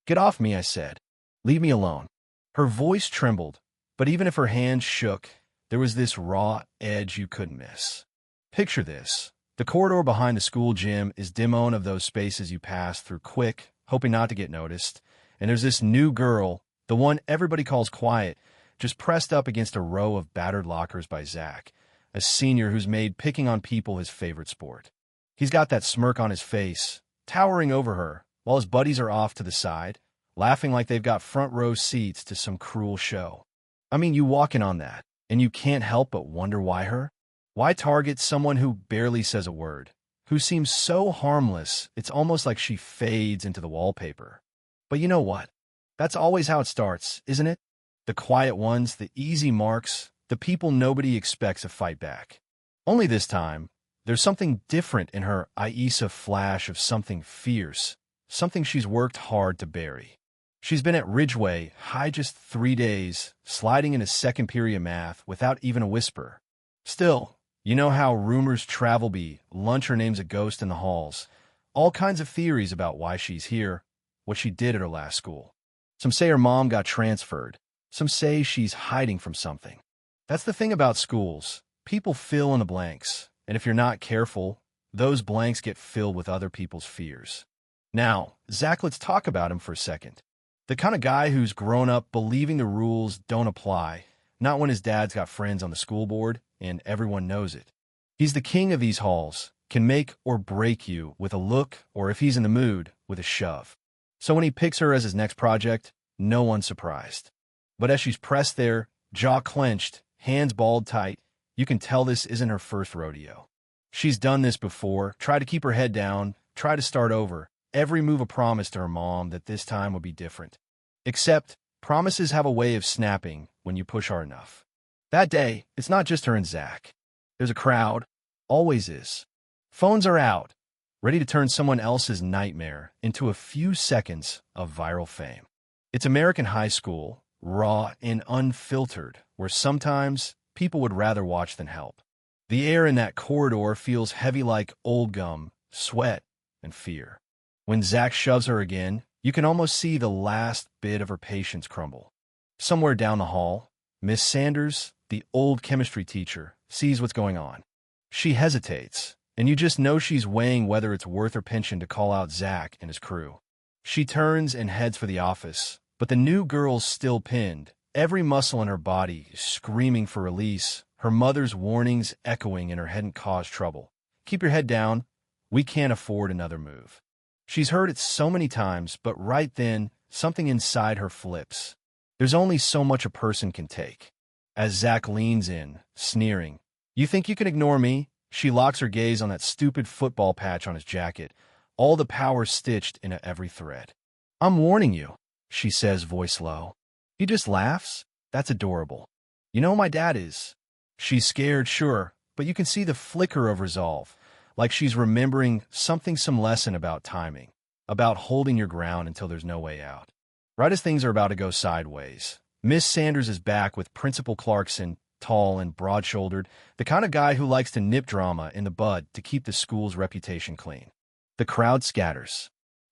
"Get off me," I said. "Leave me alone." Her voice trembled, but even if her hands shook, there was this raw edge you couldn't miss. Picture this. The corridor behind the school gym is one of those spaces you pass through quick, hoping not to get noticed, and there's this new girl, the one everybody calls quiet, just pressed up against a row of battered lockers by Zach, a senior who's made picking on people his favorite sport. He's got that smirk on his face, towering over her, while his buddies are off to the side, laughing like they've got front row seats to some cruel show. I mean, you walk in on that, and you can't help but wonder why her? Why target someone who barely says a word, who seems so harmless it's almost like she fades into the wallpaper? But you know what? That's always how it starts, isn't it? The quiet ones, the easy marks, the people nobody expects to fight back. Only this time, there's something different in her Aisa flash of something fierce, something she's worked hard to bury. She's been at Ridgeway high just 3 days, sliding into second period math without even a whisper. Still, you know how rumors travel lunch her name's a ghost in the halls. All kinds of theories about why she's here, what she did at her last school. Some say her mom got transferred. Some say she's hiding from something. That's the thing about schools. People fill in the blanks, and if you're not careful, those blanks get filled with other people's fears. Now, Zach, let's talk about him for a second. The kind of guy who's grown up believing the rules don't apply, not when his dad's got friends on the school board and everyone knows it. He's the king of these halls, can make or break you with a look, or if he's in the mood, with a shove. So when he picks her as his next project, no one's surprised. But as she's pressed there, jaw clenched, hands balled tight, you can tell this isn't her first rodeo. She's done this before, tried to keep her head down, tried to start over. Every move a promise to her mom that this time would be different. Except, promises have a way of snapping when you push hard enough. That day, it's not just her and Zach. There's a crowd. Always is. Phones are out, ready to turn someone else's nightmare into a few seconds of viral fame. It's American high school, raw and unfiltered, where sometimes people would rather watch than help. The air in that corridor feels heavy like old gum, sweat, and fear. When Zach shoves her again, you can almost see the last bit of her patience crumble. Somewhere down the hall, Miss Sanders, the old chemistry teacher, sees what's going on. She hesitates, and you just know she's weighing whether it's worth her pension to call out Zach and his crew. She turns and heads for the office, but the new girl's still pinned, every muscle in her body screaming for release, her mother's warnings echoing in her head and cause trouble. "Keep your head down. We can't afford another move." She's heard it so many times, but right then, something inside her flips. There's only so much a person can take. As Zach leans in, sneering, "You think you can ignore me?" She locks her gaze on that stupid football patch on his jacket, all the power stitched into every thread. "I'm warning you," she says, voice low. He just laughs. That's adorable. "You know who my dad is." She's scared, sure, but you can see the flicker of resolve, like she's remembering some lesson about timing, about holding your ground until there's no way out. Right as things are about to go sideways, Miss Sanders is back with Principal Clarkson, tall and broad-shouldered, the kind of guy who likes to nip drama in the bud to keep the school's reputation clean. The crowd scatters.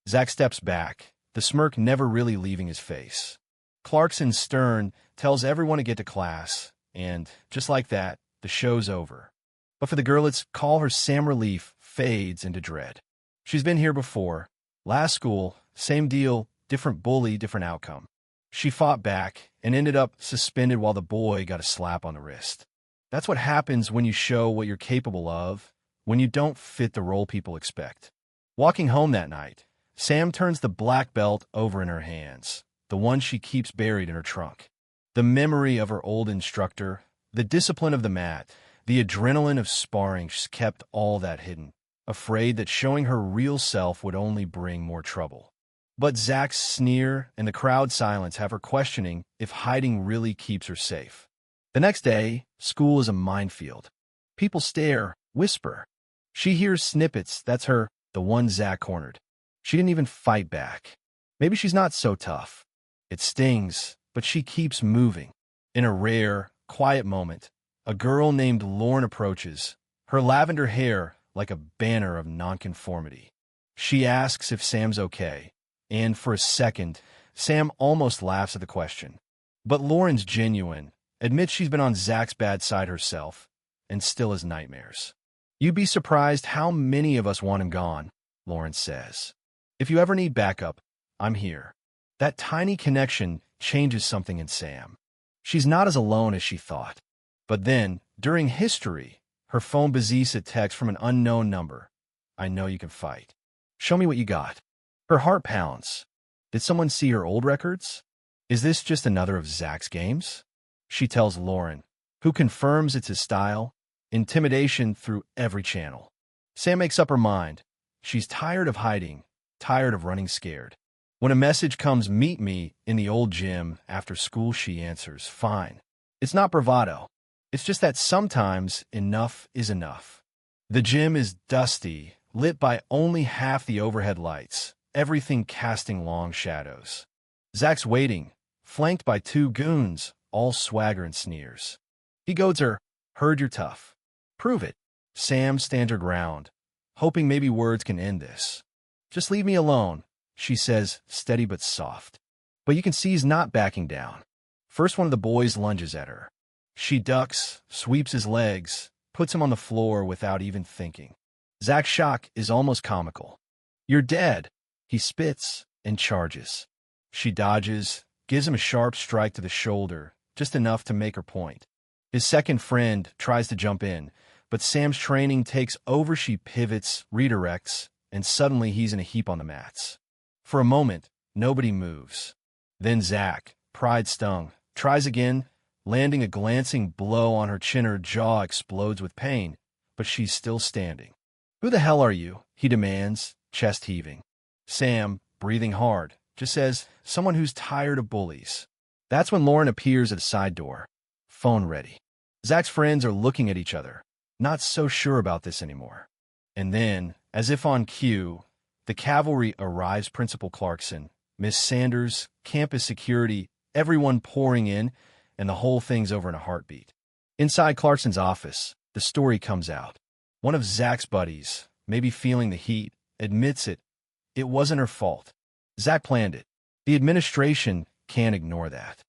Zach steps back, the smirk never really leaving his face. Clarkson, stern, tells everyone to get to class, and, just like that, the show's over. But for the girl, let's call her Sam Relief, fades into dread. She's been here before. Last school, same deal, different bully, different outcome. She fought back and ended up suspended while the boy got a slap on the wrist. That's what happens when you show what you're capable of, when you don't fit the role people expect. Walking home that night, Sam turns the black belt over in her hands, the one she keeps buried in her trunk. The memory of her old instructor, the discipline of the mat, the adrenaline of sparring, she's kept all that hidden, afraid that showing her real self would only bring more trouble. But Zach's sneer and the crowd silence have her questioning if hiding really keeps her safe. The next day, school is a minefield. People stare, whisper. She hears snippets, that's her, the one Zach cornered. She didn't even fight back. Maybe she's not so tough. It stings, but she keeps moving. In a rare, quiet moment, a girl named Lauren approaches, her lavender hair like a banner of nonconformity. She asks if Sam's okay, And for a second, Sam almost laughs at the question. But Lauren's genuine, admits she's been on Zach's bad side herself, and still has nightmares. You'd be surprised how many of us want him gone, Lauren says. If you ever need backup, I'm here. That tiny connection changes something in Sam. She's not as alone as she thought. But then, during history, her phone buzzes a text from an unknown number. I know you can fight. Show me what you got. Her heart pounds. Did someone see her old records? Is this just another of Zach's games? She tells Lauren, who confirms it's his style, intimidation through every channel. Sam makes up her mind. She's tired of hiding, tired of running scared. When a message comes, meet me in the old gym after school, she answers, fine. It's not bravado. It's just that sometimes enough is enough. The gym is dusty, lit by only half the overhead lights, everything casting long shadows. Zach's waiting, flanked by two goons, all swagger and sneers. He goads her, heard you're tough. Prove it. Sam stands her ground, hoping maybe words can end this. Just leave me alone, she says, steady but soft. But you can see he's not backing down. First one of the boys lunges at her. She ducks, sweeps his legs, puts him on the floor without even thinking. Zach's shock is almost comical. You're dead. He spits and charges. She dodges, gives him a sharp strike to the shoulder, just enough to make her point. His second friend tries to jump in, but Sam's training takes over. She pivots, redirects, and suddenly he's in a heap on the mats. For a moment, nobody moves. Then Zach, pride stung, tries again, landing a glancing blow on her chin. Her jaw explodes with pain, but she's still standing. Who the hell are you? He demands, chest heaving. Sam, breathing hard, just says, someone who's tired of bullies. That's when Lauren appears at a side door, phone ready. Zach's friends are looking at each other, not so sure about this anymore. And then, as if on cue, the cavalry arrives. Principal Clarkson, Miss Sanders, campus security, everyone pouring in, and the whole thing's over in a heartbeat. Inside Clarkson's office, the story comes out. One of Zach's buddies, maybe feeling the heat, admits it. It wasn't her fault. Zach planned it. The administration can't ignore that.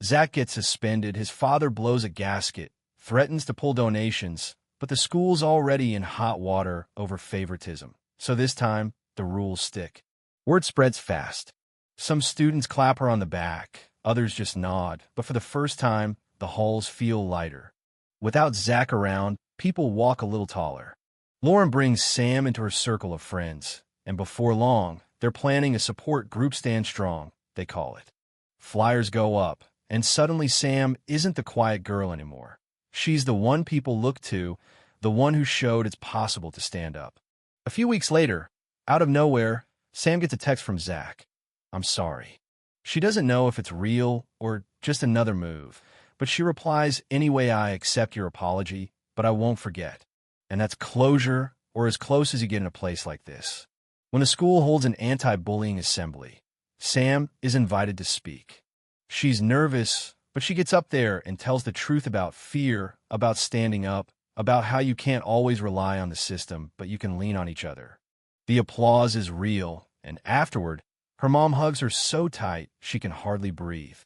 Zach gets suspended. His father blows a gasket, threatens to pull donations, but the school's already in hot water over favoritism. So this time, the rules stick. Word spreads fast. Some students clap her on the back, others just nod, but for the first time, the halls feel lighter. Without Zach around, people walk a little taller. Lauren brings Sam into her circle of friends, and before long, they're planning a support group. Stand Strong, they call it. Flyers go up, and suddenly Sam isn't the quiet girl anymore. She's the one people look to, the one who showed it's possible to stand up. A few weeks later, out of nowhere, Sam gets a text from Zach. I'm sorry. She doesn't know if it's real or just another move, but she replies, anyway, I accept your apology, but I won't forget. And that's closure, or as close as you get in a place like this. When the school holds an anti-bullying assembly, Sam is invited to speak. She's nervous, but she gets up there and tells the truth about fear, about standing up, about how you can't always rely on the system, but you can lean on each other. The applause is real, and afterward, her mom hugs her so tight she can hardly breathe.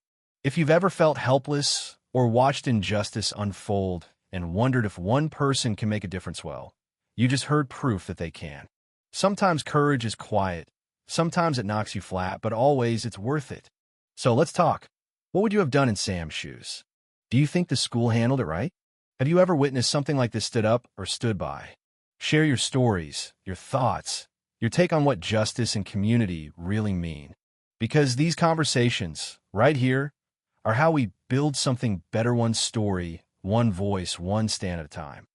If you've ever felt helpless or watched injustice unfold and wondered if one person can make a difference, well, you just heard proof that they can. Sometimes courage is quiet, sometimes it knocks you flat, but always it's worth it. So let's talk. What would you have done in Sam's shoes? Do you think the school handled it right? Have you ever witnessed something like this stood up or stood by? Share your stories, your thoughts, your take on what justice and community really mean. Because these conversations, right here, are how we build something better, one story, one voice, one stand at a time.